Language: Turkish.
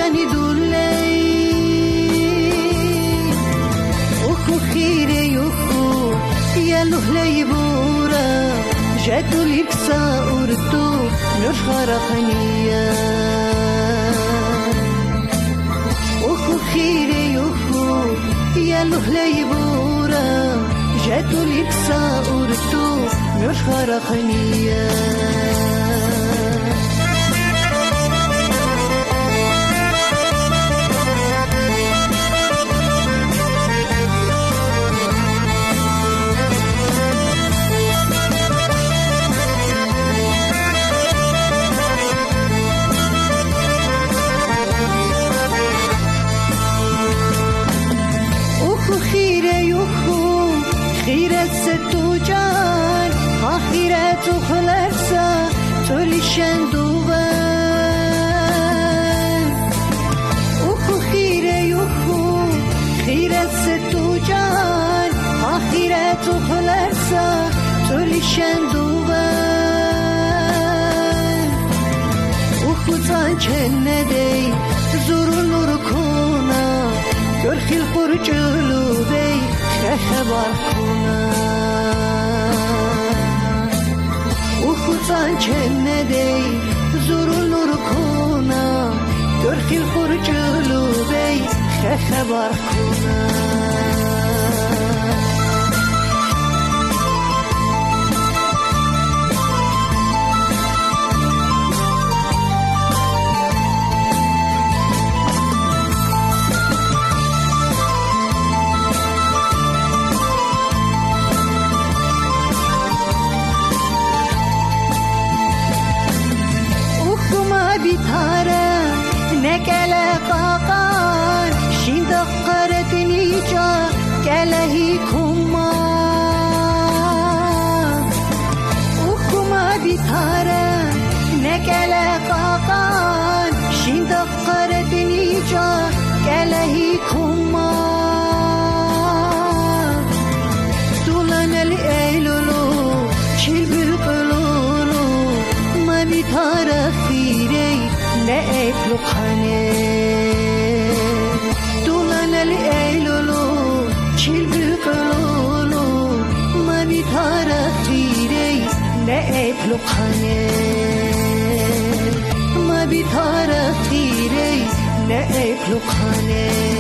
جانی دولی اوخو خیره یوخو یلوهلی بورا جدو لیکسا اردو نور خرخنیه اوخو خیره یوخو یلوهلی بورا جدو لیکسا اردو نور خرخنیه Çennedey zorunur kona Görkhil kurculu bey Şehebar kona Uhutan çennedey zorunur kona Görkhil kurculu bey Şehebar kona Dulan el eylulu çilbül kılulu Mani tarafirey ne eplukane Ma bir tarafirey ne eplukane